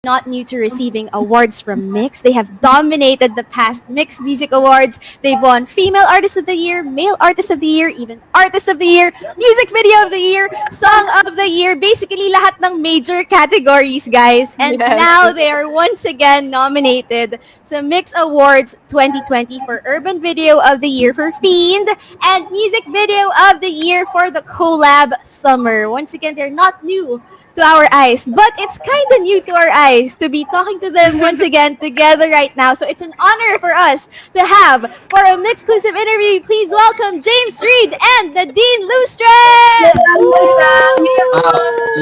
not new to receiving awards from Mix. They have dominated the past Mix Music Awards. They've won Female Artist of the Year, Male Artist of the Year, even Artist of the Year, Music Video of the Year, Song of the Year, basically lahat ng major categories, guys. And now they are once again nominated sa Mix Awards 2020 for Urban Video of the Year for Fiend and Music Video of the Year for the collab Summer. Once again, they're not new to our eyes, but it's kind of new to our eyes to be talking to them once again together right now. So it's an honor for us to have, for a exclusive interview, please welcome James Reed and Nadine Lustren!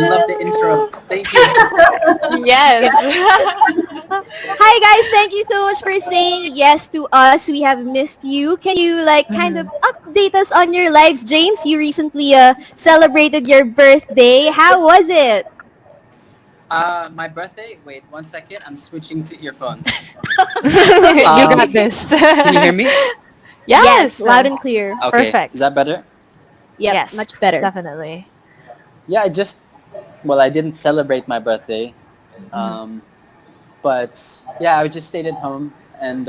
Love the intro. Thank you. Yes. Hi guys, thank you so much for saying yes to us. We have missed you. Can you kind of update us on your lives, James? You recently celebrated your birthday. How was it? My birthday. Wait 1 second. I'm switching to earphones. You got this. Can you hear me? Yes, loud and clear. Okay. Perfect. Is that better? Yep, Yes, much better. Definitely. Yeah. I didn't celebrate my birthday, but yeah, I just stayed at home, and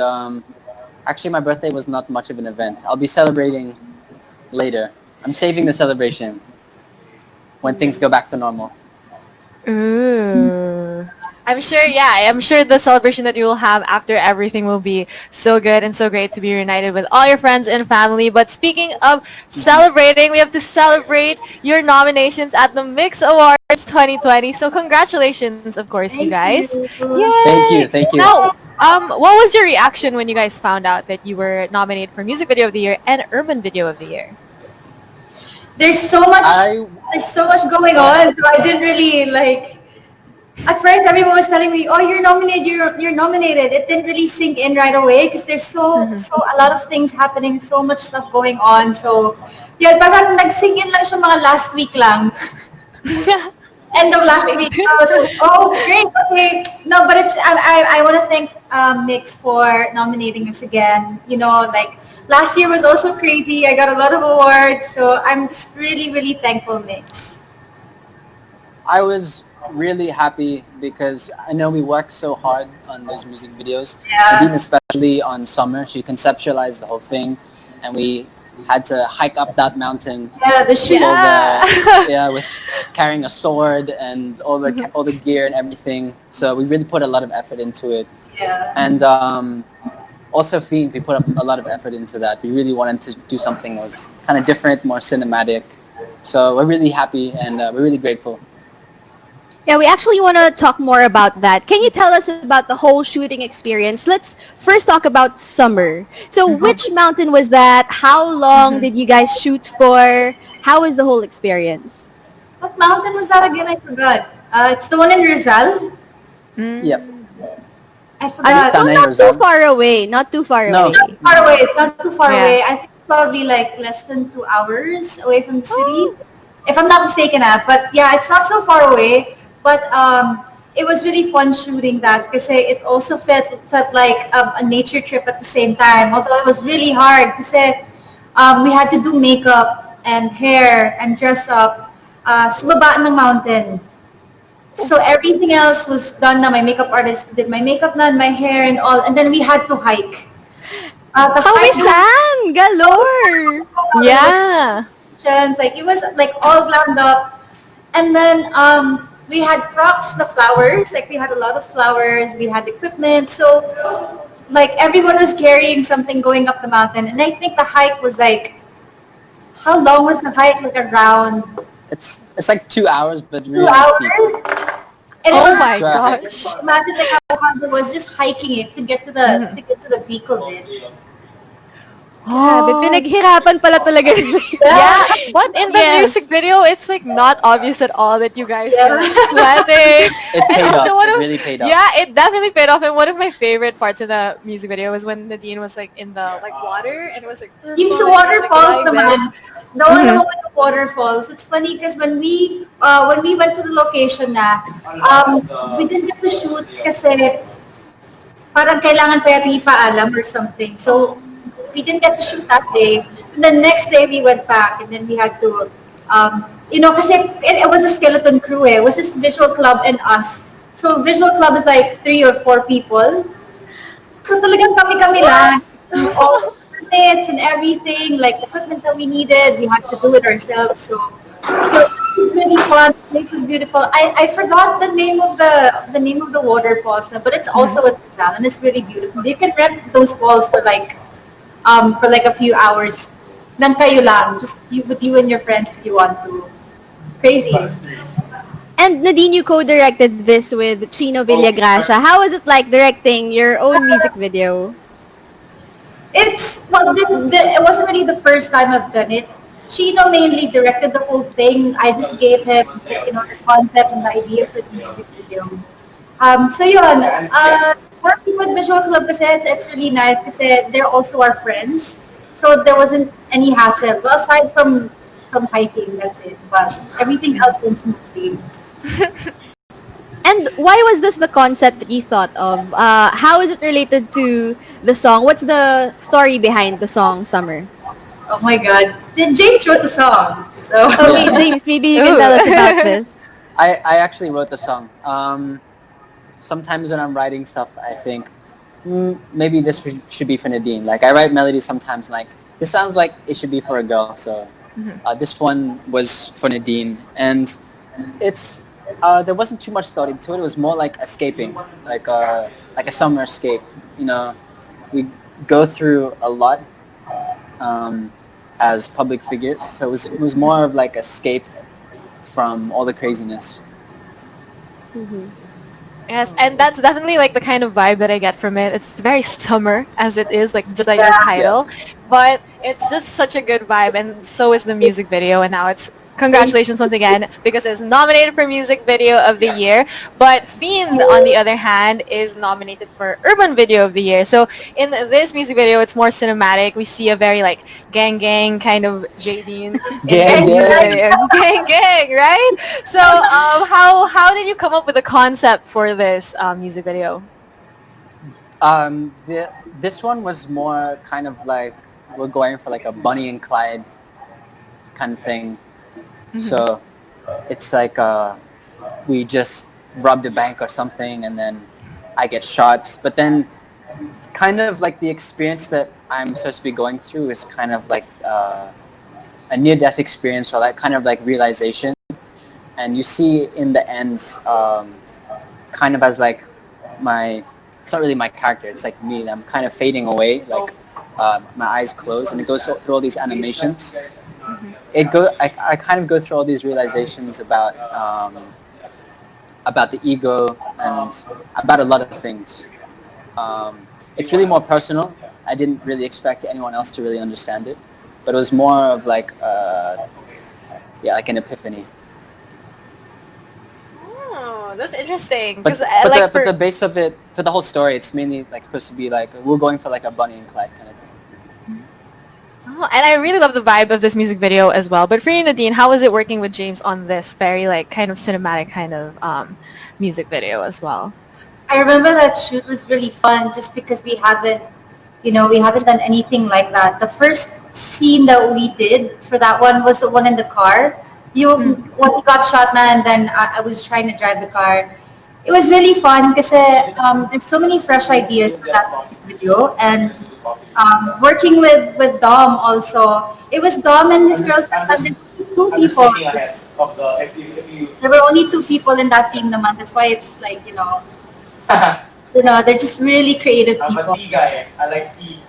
actually, my birthday was not much of an event. I'll be celebrating later. I'm saving the celebration when things go back to normal. Ooh. I'm sure the celebration that you will have after everything will be so good and so great to be reunited with all your friends and family. But speaking of celebrating, we have to celebrate your nominations at the Mix Awards 2020. So congratulations, of course, you guys. Yay! Thank you. Now, what was your reaction when you guys found out that you were nominated for Music Video of the Year and Urban Video of the Year? There's so much going on, so I didn't really at first everyone was telling me, oh, you're nominated, you're nominated. It didn't really sink in right away because there's so a lot of things happening, so much stuff going on. So yeah, parang nag-sink in lang siya mga last week lang. End of last week. Oh, great. Okay. No, but I want to thank Mix for nominating us again. You know, last year was also crazy. I got a lot of awards, so I'm just really, really thankful, Mix. I was really happy because I know we worked so hard on those music videos. Yeah. Nadine, especially on Summer, she conceptualized the whole thing, and we had to hike up that mountain. Yeah, the shoot. With carrying a sword and all the gear and everything. So we really put a lot of effort into it. Yeah. And also Fiend, we put up a lot of effort into that. We really wanted to do something that was kind of different, more cinematic. So we're really happy and we're really grateful. Yeah, we actually want to talk more about that. Can you tell us about the whole shooting experience? Let's first talk about Summer. So which mountain was that? How long did you guys shoot for? How was the whole experience? What mountain was that again? I forgot. It's the one in Rizal. Yep. I forgot. So not too far away. Not too far away. Not far away. It's not too far away. I think probably less than 2 hours away from the city. If I'm not mistaken. But yeah, it's not so far away. But it was really fun shooting that because it also felt like a nature trip at the same time. Although it was really hard because we had to do makeup and hair and dress up sa baba ng mountain. So everything else was done na. My makeup artist did my makeup na, my hair and all. And then we had to hike. Hawisan! Galore! Yeah. It was all glammed up. And then we had props, the flowers. We had a lot of flowers. We had equipment. So everyone was carrying something going up the mountain. And I think the hike was how long was the hike? Around... It's 2 hours, but really 2 hours? steep. And Oh my gosh. Imagine how hard it was just hiking it to get to the peak of it. Oh, pinaghirapan pala talaga. Yeah, but in the music video, it's not obvious at all that you guys were sweating. It paid off. It really paid off. Yeah, it definitely paid off. And one of my favorite parts of the music video was when Nadine was in the water and it was Yung sa waterfalls naman. No one naman with the waterfalls. It's funny because when we went to the location we didn't get to shoot kasi parang kailangan pa yata ipaalam or something. So we didn't get to shoot that day. And the next day we went back and then we had to, kasi it was a skeleton crew. It was this visual club and us. So visual club is like 3 or 4 people. So talagang kami-kami lang. All the permits and everything, like equipment that we needed, we had to do it ourselves. So it was really fun. The place was beautiful. I forgot the name of the waterfalls, but it's also at Rizal and it's really beautiful. You can rent those falls for like a few hours. Nang kayo lang, just with you and your friends if you want to. Crazy. And Nadine, you co-directed this with Chino Villagracia. How was it like directing your own music video? It wasn't really the first time I've done it. Chino mainly directed the whole thing. I just gave him the concept and the idea for the music video. So yun, working with Visual Club kasi it's really nice kasi they're also our friends. So there wasn't any hassle. Well, aside from hiking, that's it. But everything else went smoothly. And why was this the concept that you thought of? How is it related to the song? What's the story behind the song Summer? Oh my God. Then James wrote the song. So Okay, James, maybe you can tell us about this. I actually wrote the song. Sometimes when I'm writing stuff, I think maybe this should be for Nadine. Like I write melodies sometimes, like this sounds like it should be for a girl. So this one was for Nadine, and it's there wasn't too much thought into it. It was more like escaping, like a summer escape. You know, we go through a lot as public figures, so it was more of like escape from all the craziness. Yes, and that's definitely like the kind of vibe that I get from it. It's very summer as it is, like just like the title. But it's just such a good vibe, and so is the music video. And now it's congratulations once again because it's nominated for music video of the year. But Fiend, on the other hand, is nominated for urban video of the year. So in this music video, it's more cinematic. We see a very like gang kind of Jadine in this music video. Gang, right? So how did you come up with the concept for this music video? This one was more kind of like we're going for like a Bonnie and Clyde kind of thing. So it's like we just robbed a bank or something and then I get shot. But then kind of like the experience that I'm supposed to be going through is kind of like a near-death experience or like kind of like realization. And you see in the end kind of as like it's not really my character, it's like me. I'm kind of fading away, like my eyes close and it goes through all these animations. I kind of go through all these realizations about the ego and about a lot of things. It's really more personal. I didn't really expect anyone else to really understand it, but it was more of like like an epiphany. Oh, that's interesting. But the base of it, for the whole story, it's mainly like supposed to be like we're going for like a Bonnie and Clyde kind of thing. Oh, and I really love the vibe of this music video as well. But for you, Nadine, how was it working with James on this very like kind of cinematic kind of music video as well? I remember that shoot was really fun just because we haven't done anything like that. The first scene that we did for that one was the one in the car. When he got shot na and then I was trying to drive the car. It was really fun because there's so many fresh ideas for that music video and working with Dom also. It was Dom and his girlfriend and two people. There were only 2 people in that team naman. That's why it's like, they're just really creative people. I'm a tea guy. I like tea.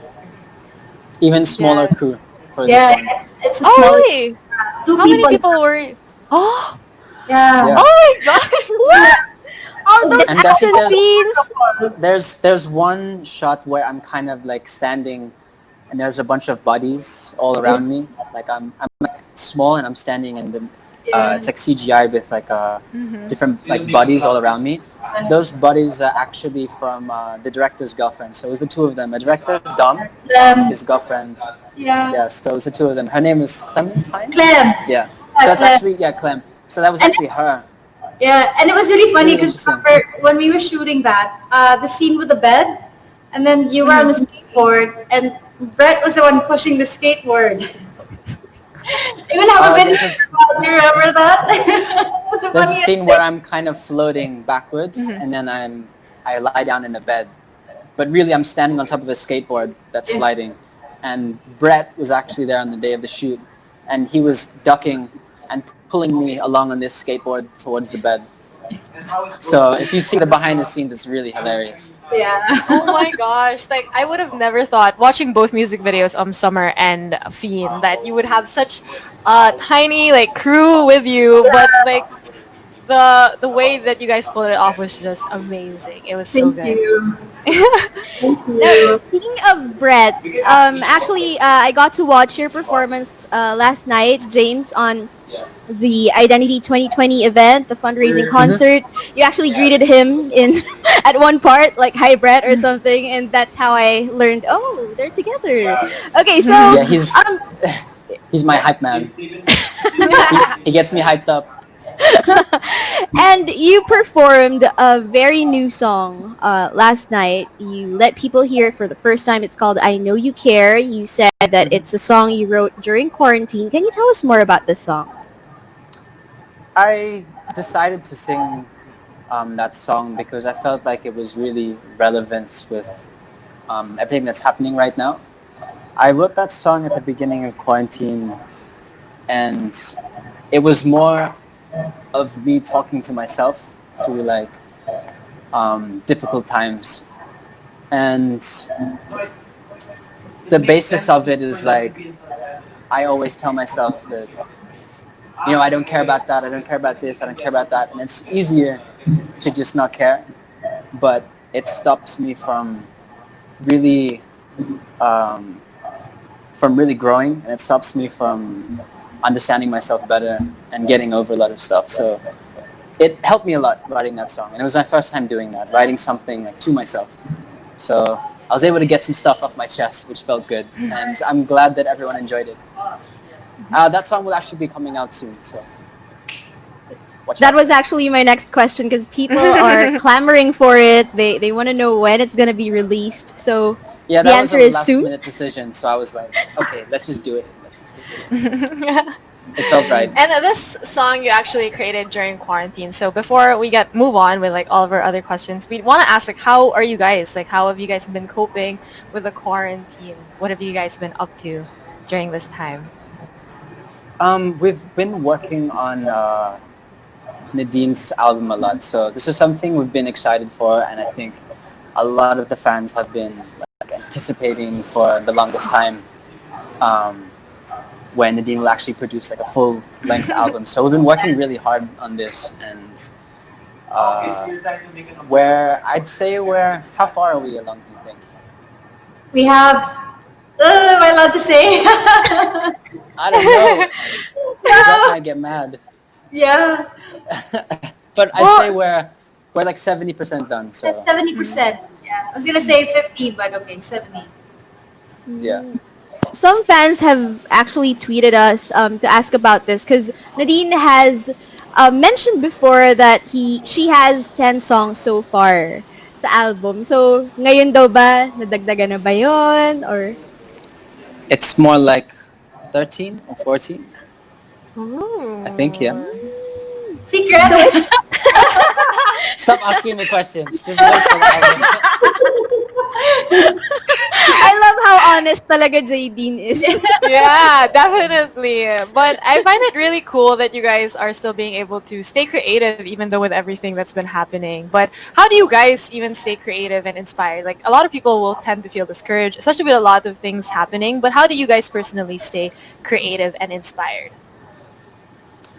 Even smaller crew for this one. It's a small. Really? 2 How many people were? Oh, Yeah. oh my god! All those And action there's scenes. there's one shot where I'm kind of like standing and there's a bunch of bodies all around me. Like I'm like small and I'm standing and then it's like CGI with like different like bodies all around me. Those bodies are actually from the director's girlfriend. So it was the 2 of them. A director, Dom, his girlfriend. Yeah, so it was the 2 of them. Her name is Clementine? Clem. Yeah. So that's actually, Clem. So that was actually her. Yeah, and it was really funny Really because when we were shooting that, the scene with the bed, and then you were on the skateboard, and Brett was the one pushing the skateboard. Even have a video. There's this Do you remember that? It was the there's a funniest scene thing. where I'm kind of floating backwards, and then I lie down in a bed, but really I'm standing on top of a skateboard that's sliding, and Brett was actually there on the day of the shoot, and he was ducking and pulling me along on this skateboard towards the bed. So if you see the behind the scenes, it's really hilarious. Yeah. Oh my gosh! Like I would have never thought watching both music videos, Summer and Fiend, that you would have such a tiny like crew with you, but like the way that you guys pulled it off was just amazing. It was so Thank good. you. Thank Now, you. speaking of Brett, actually, I got to watch your performance last night, James, on the Identity 2020 event, the fundraising concert. You actually greeted him in at one part, like "Hi, Brett" or something, and that's how I learned. Oh, they're together. Okay, so Yeah, he's my hype man. He gets me hyped up. and you performed a very new song last night. You let people hear it for the first time. It's called "I Know You Care." You said that it's a song you wrote during quarantine. Can you tell us more about this song? I decided to sing that song because I felt like it was really relevant with everything that's happening right now. I wrote that song at the beginning of quarantine, and it was more of me talking to myself through like difficult times. And the basis of it is like I always tell myself that I don't care about that, I don't care about this, I don't care about that, and it's easier to just not care, but it stops me really um, from really growing, and it stops me from understanding myself better and getting over a lot of stuff. So it helped me a lot writing that song, and it was my first time doing that, writing something like, to myself. So I was able to get some stuff off my chest, which felt good, and I'm glad that everyone enjoyed it. That song will actually be coming out soon, so watch That out. was actually my next question because people are clamoring for it. They want to know when it's going to be released. So Yeah, the that was answer a is last soon. minute decision, so I was like, okay, let's just do it. It felt right. And this song you actually created during quarantine. So before we move on with like all of our other questions, we want to ask like how are you guys? Like how have you guys been coping with the quarantine? What have you guys been up to during this time? We've been working on Nadine's album a lot, so this is something we've been excited for, and I think a lot of the fans have been like anticipating for the longest time. When Nadine will actually produce like a full-length album. So we've been working really hard on this, and how far are we along, do you think? We have. Am I allowed to say? I don't know. That might get mad. Yeah. But I'd say we're like 70% done. So That's 70%. Yeah. I was gonna say 50, but okay, 70. yeah. Some fans have actually tweeted us to ask about this because Nadine has mentioned before that she has 10 songs so far sa album. So, ngayon daw ba, nadagdagan na ba yun? Or... It's more like 13 or 14. Ooh. I think, yeah. Secret. Stop asking me questions. Just wait for the album. I love how honest talaga Jadine is. Yeah, definitely. But I find it really cool that you guys are still being able to stay creative even though with everything that's been happening. But how do you guys even stay creative and inspired? Like a lot of people will tend to feel discouraged, especially with a lot of things happening. But how do you guys personally stay creative and inspired?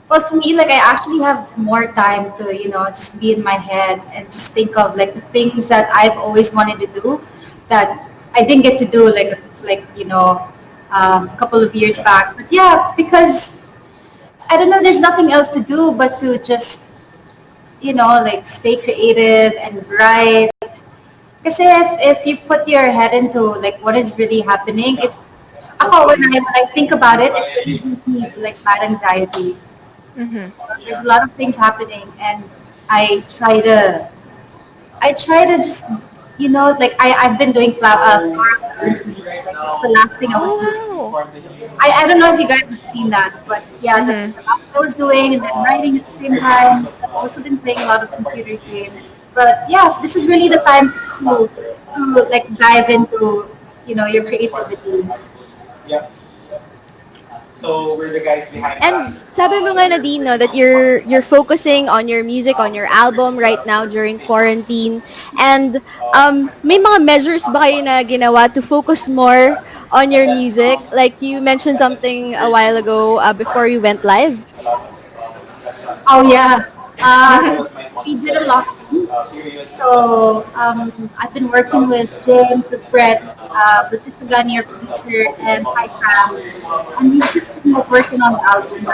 Well, to me, like I actually have more time to, just be in my head and just think of like the things that I've always wanted to do that I didn't get to do a couple of years back. But yeah, because I don't know, there's nothing else to do but to just, like stay creative and write. Because if you put your head into like what is really happening, when I think about it, it really gives me like bad anxiety. Mm-hmm. There's a lot of things happening, and I try to just like I've been doing flowers. Like, that's the last thing I was doing. Oh, I don't know if you guys have seen that, but yeah, that's Mm-hmm. what I was doing, and then writing at the same time. I've also been playing a lot of computer games. But yeah, this is really the time to like dive into, your creativity. And sabi mo nga Nadine, no, that you're focusing on your music, on your album right now during quarantine. And may mga measures ba kayo na ginawa to focus more on your music? Like you mentioned something a while ago before you went live. Oh yeah. We did a lot. So I've been working with James, with Brett, with this Gani, producer, and Hi Sam. And we've just been working on the album.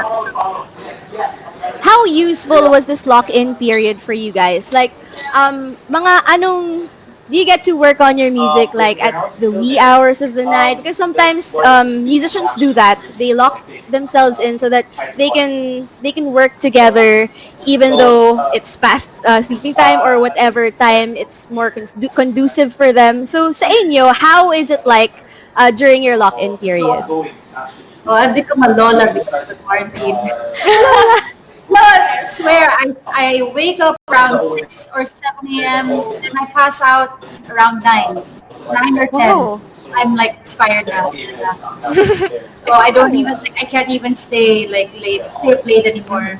How useful was this lock-in period for you guys? Like, mga anong, do you get to work on your music like at the wee hours of the night? Because sometimes musicians do that. They lock themselves in so that they can work together even though it's past sleeping time or whatever time it's more conducive for them. So sa inyo, how is it like during your lock-in period? Oh, I've become a Lola because of the quarantine. No, I swear, I wake up around 6 or 7 a.m. and I pass out around 9 or 10. Wow. I'm like expired now. So I don't even, like, I can't even stay like stay up late anymore.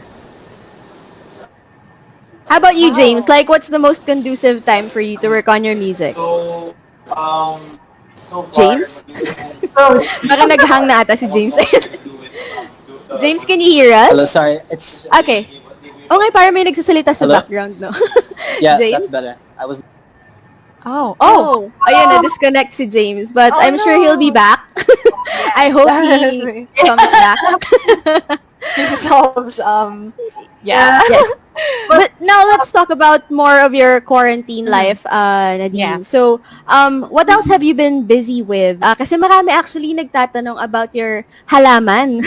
How about you, James? Like, what's the most conducive time for you to work on your music? James? Oh, Baka naghang na ata si James. James, can you hear Hello, us? sorry. It's Okay. Okay, parang may nagsasalita sa Hello? background, no? yeah, James? that's better. I was Oh, ayun, na-disconnect si James. But Oh, I'm sure he'll be no. back. I hope he Definitely. comes back. He solves yeah. Yes. But now let's talk about more of your quarantine life, Nadine. Yeah. So, what else have you been busy with? Kasi marami actually nagtatanong about your halaman.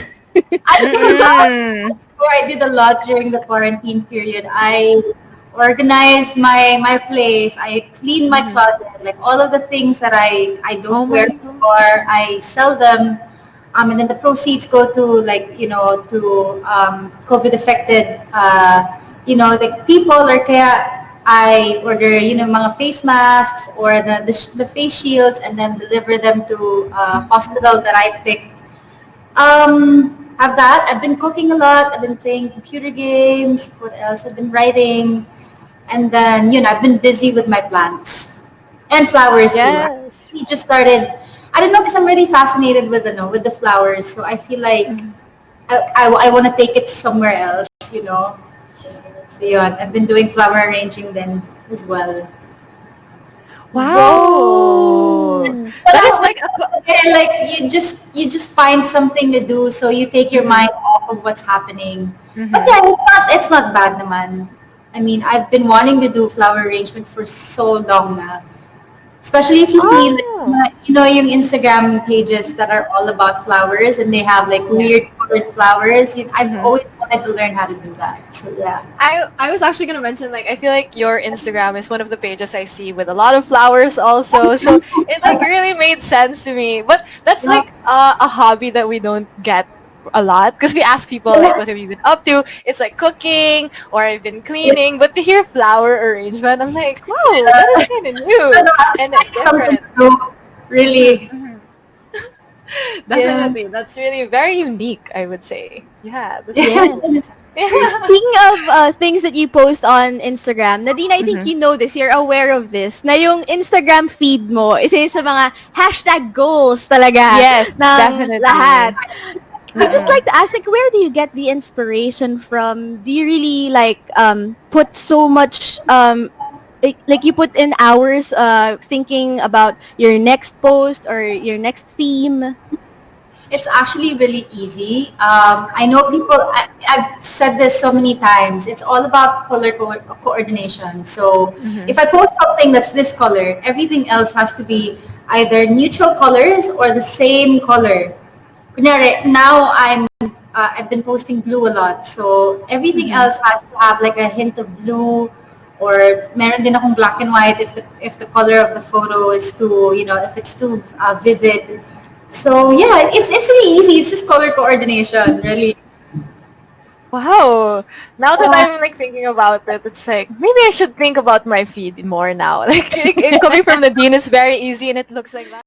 I did a lot. Mm. So I did a lot during the quarantine period. I organized my place. I cleaned my closet. Like all of the things that I Oh don't my wear God. anymore, I sell them. And then the proceeds go to like to COVID affected like people, or kaya I order mga face masks or the face shields, and then deliver them to hospital that I picked. Have that. I've been cooking a lot. I've been playing computer games. What else? I've been writing. And then, I've been busy with my plants. And flowers too. I Yes. actually just started, I don't know, because I'm really fascinated with with the flowers. So I feel like I want to take it somewhere else. So yeah, I've been doing flower arranging then as well. Wow. Whoa. But That I is was like like you just find something to do, so you take your mind off of what's happening. But yeah, it's not bad naman. I mean, I've been wanting to do flower arrangement for so long now. Especially if you see, like, oh. yung Instagram pages that are all about flowers, and they have like weird colored flowers. I've always wanted to learn how to do that. So yeah. I was actually gonna mention, like, I feel like your Instagram is one of the pages I see with a lot of flowers also. So it like really made sense to me. But that's Yeah. like a hobby that we don't get a lot because we ask people like what have you been up to. It's like cooking or I've been cleaning. But to hear flower arrangement, I'm like, whoa, that is kind of new So, and something different. to do, really. Yeah. Definitely, that's really very unique. I would say, yeah. Yes. Yeah. Speaking of things that you post on Instagram, Nadine, I think you know this, you're aware of this, na yung Instagram feed mo, isa yun sa mga hashtag goals talaga Yes, ng definitely. lahat. I just like to ask, like, where do you get the inspiration from? Do you really, like, put so much, like you put in hours thinking about your next post or your next theme? It's actually really easy. I know people, I've said this so many times, it's all about color coordination. So if I post something that's this color, everything else has to be either neutral colors or the same color. Kunyari, now I've been posting blue a lot. So everything else has to have like a hint of blue, or meron din akong black and white if the color of the photo is too, if it's too vivid. So yeah, it's really easy. It's just color coordination, really. Wow. Now that Yeah. I'm like thinking about it, it's like maybe I should think about my feed more now. Like coming from Nadine is very easy and it looks like that.